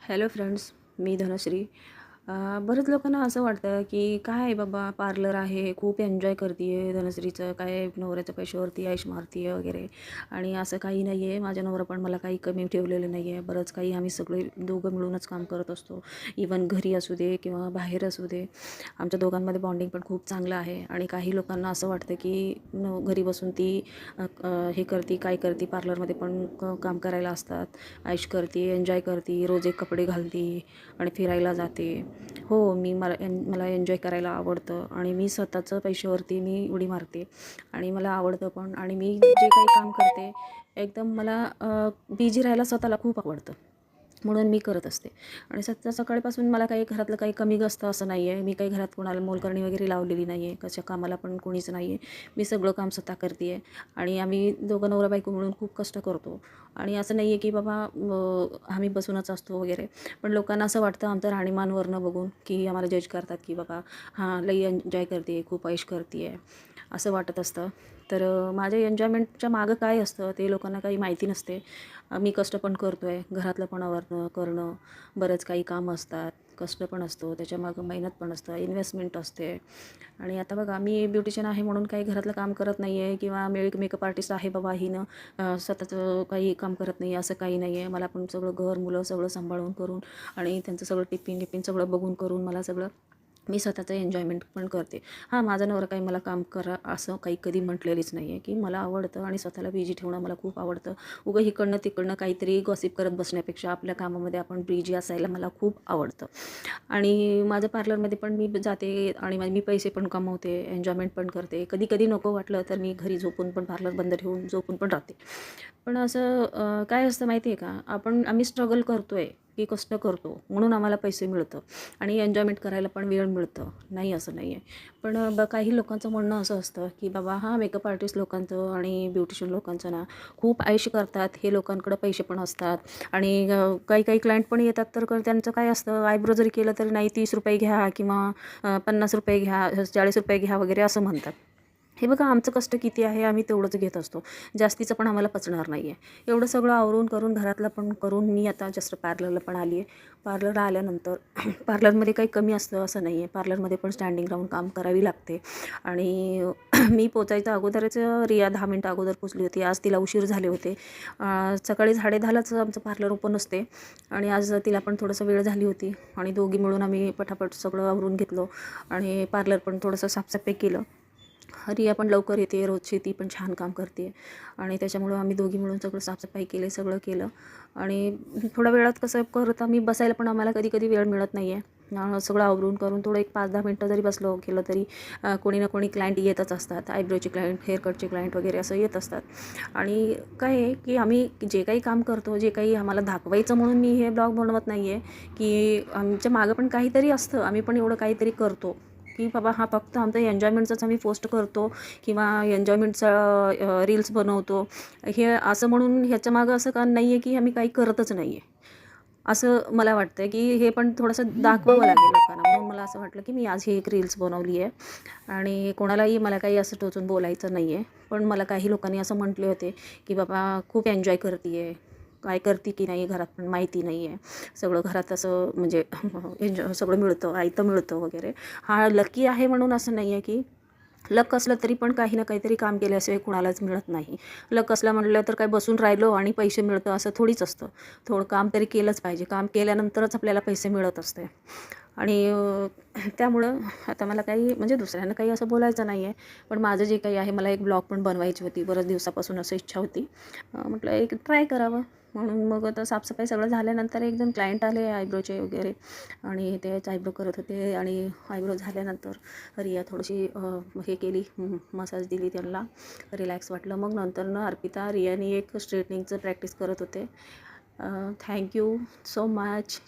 Hello friends, मी धनश्री. बरेच लोकांना असं वाटतं की काय आहे बाबा, पार्लर आहे, खूप एन्जॉय करते आहे धनश्रीचं, काय नवऱ्याच्या पैशावरती ऐश मारते आहे वगैरे. आणि असं काही नाही आहे, माझा नवरा पण मला काही कमी ठेवलेलं नाही आहे. बरंच काही आम्ही सगळे दोघं मिळूनच काम करत असतो. इवन घरी असू दे किंवा बाहेर असू दे, आमच्या दोघांमध्ये बॉन्डिंग पण खूप चांगलं आहे. आणि काही लोकांना असं वाटतं की घरी बसून ती हे करते, काय करते, पार्लरमध्ये पण काम करायला असतात. ऐश करते, एन्जॉय करते, रोज एक कपडे घालते आणि फिरायला जाते. हो, मला एन्जॉय करायला आवडतं आणि मी स्वतःचं पैशावरती मी उडी मारते आणि मला आवडतं पण. आणि मी जे काही काम करते एकदम मला बिझी राहायला स्वतःला खूप आवडतं, म्हणून मी करत असते. आणि सकाळपासून मला काही घरातलं काही कमी असतं असं नाही आहे. मी काही घरात कोणाला मोलकरणी वगैरे लावलेली नाही आहे, कशा कामाला पण कोणीच नाही आहे. मी सगळं काम स्वतः करते आहे. आणि आम्ही दोघं नवरा बायको मिळून खूप कष्ट करतो. आणि असं नाही आहे की बाबा आम्ही बसूनच असतो वगैरे. पण लोकांना असं वाटतं आमचं राहणीमानवरनं बघून की आम्हाला जज करतात की बाबा हां, लई एन्जॉय करते, खूप ऐश करते आहे, असं वाटत असतं. तर माझ्या एन्जॉयमेंटच्या मागं काय असतं ते लोकांना काही माहिती नसते. मी कष्ट पण करतो आहे, घरातलं पण आवरणं करणं, बरंच काही काम असतात, कष्ट पण असतो, त्याच्यामागं मेहनत पण असतं, इन्व्हेस्टमेंट असते. आणि आता बघा, मी ब्युटिशियन आहे म्हणून काही घरातलं काम करत नाही आहे किंवा मेकअप आर्टिस्ट आहे बाबा हिनं स्वतःचं काही काम करत नाही असं काही नाही आहे. मला पण सगळं घर मुलं सगळं सांभाळून करून आणि त्यांचं सगळं टिफिन सगळं बघून करून मला सगळं मी स्वतःचं एन्जॉयमेंट पण करते. हां, माझा नवरा काही मला काम करा असं काही कधी म्हटलेलीच नाही आहे, की मला आवडतं आणि स्वतःला बिझी ठेवणं मला खूप आवडतं. उगं इकडनं तिकडनं काहीतरी गॉसिप करत बसण्यापेक्षा आपल्या कामामध्ये आपण बिझी असायला मला खूप आवडतं. आणि माझं पार्लरमध्ये पण मी जाते आणि मी पैसे पण कमवते, एन्जॉयमेंट पण करते. कधी-कधी नको वाटलं तर मी घरी झोपून पण पार्लर बंद ठेवून झोपून पण राहते. पण असं काय असतं माहिती आहे का, आम्ही स्ट्रगल करतो आहे, की कष्ट करतो म्हणून आम्हाला पैसे मिळतं आणि एन्जॉयमेंट करायला पण वेळ मिळतं. नाही असं नाही आहे. पण काही लोकांचं म्हणणं असं असतं, की बाबा हां, मेकअप आर्टिस्ट लोकांचं आणि ब्युटिशियन लोकांचं ना खूप ऐश करतात. हे लोकांकडे पैसे पण असतात. आणि काही-काही क्लायंट पण येतात तर त्यांचं काय असतं, आयब्रो जरी केलं तरी नाही ₹30 घ्या किंवा ₹50 घ्या, ₹40 घ्या वगैरे असं म्हणतात. हे बघा, आमचं कष्ट किती आहे आम्ही तेवढंच घेत असतो. जास्तीचं पण आम्हाला पचणार नाही आहे. एवढं सगळं आवरून करून घरातलं पण करून मी आता जस्ट पार्लरला पण आली आहे. पार्लरला आल्यानंतर पार्लरमध्ये काही कमी असतं असं नाही आहे. पार्लरमध्ये पण स्टँडिंग राहून काम करावी लागते. आणि मी पोचायच्या अगोदरच रिया 10 मिनटं अगोदर पोचली होती. आज तिला उशीर झाले होते. सकाळी 10:30लाच आमचं पार्लर ओपन असते आणि आज तिला पण थोडंसं वेळ झाली होती आणि दोघी मिळून आम्ही पटापट सगळं आवरून घेतलं आणि पार्लर पण थोडंसं साफसफाई केलं. रिया पण लवकर येते रोजची, ती पण छान काम करते आणि त्याच्यामुळं आम्ही दोघी मिळून सगळं साफसफाई केली, सगळं केलं. आणि थोड्या वेळात कसं करत आम्ही बसायला पण आम्हाला कधी-कधी वेळ मिळत नाही आहे. सगळं आवरून करून थोडं एक 5-10 मिनटं जरी बसलो केलं तरी कोणी ना कोणी क्लायंट येतच असतात. आयब्रोचे क्लायंट, हेअरकटचे क्लायंट वगैरे असं येत असतात. आणि काय आहे की आम्ही जे काही काम करतो, जे काही आम्हाला दाखवायचं म्हणून मी हे ब्लॉग बनवत नाही आहे, की आमच्या मागं पण काहीतरी असतं. आम्ही पण एवढं काहीतरी करतो की बाबा हा फक्त आमचं एन्जॉयमेंटचंच आम्ही पोस्ट करतो किंवा एन्जॉयमेंटचा रील्स बनवतो. हे असं म्हणून ह्याच्यामागं असं का नाही आहे की आम्ही काही करतच नाही आहे. असं मला वाटतं की हे पण थोडंसं दाखवावं लागेल लोकांना. म्हणून मला असं वाटलं की मी आज ही एक रील्स बनवली आहे. आणि कोणालाही मला काही असं टोचून बोलायचं नाही आहे. पण मला काही लोकांनी असं म्हटले होते की बाबा खूप एन्जॉय करते आहे, काय करते की नाही घरात पण माहिती नाही आहे. सगळं घरात असं म्हणजे सगळं मिळतं, आयतं मिळतं वगैरे. हा लकी आहे म्हणून असं नाही आहे की लक असलं तरी पण काही ना काहीतरी काम केल्याशिवाय कुणालाच मिळत नाही. लक असलं म्हटलं तर काय बसून राहिलो आणि पैसे मिळतं असं थोडीच असतं. थोडं काम तरी केलंच पाहिजे. काम केल्यानंतरच आपल्याला पैसे मिळत असते. आणि त्यामुळं आता मला काही म्हणजे दुसऱ्यांना काही असं बोलायचं नाही आहे. पण माझं जे काही आहे, मला एक ब्लॉग पण बनवायची होती. बऱ्याच दिवसापासून असं इच्छा होती. म्हटलं एक ट्राय करावं. म्हणून मग आता साफसफाई सगळं झाल्यानंतर 1-2 क्लायंट आले आयब्रोचे वगैरे आणि तेच आयब्रो करत होते. आणि आयब्रो झाल्यानंतर रिया थोडीशी हे केली, मसाज दिली त्यांना, रिलॅक्स वाटलं. मग नंतर अर्पिता, रियानी एक स्ट्रेटनिंगचं प्रॅक्टिस करत होते. Thank you so much.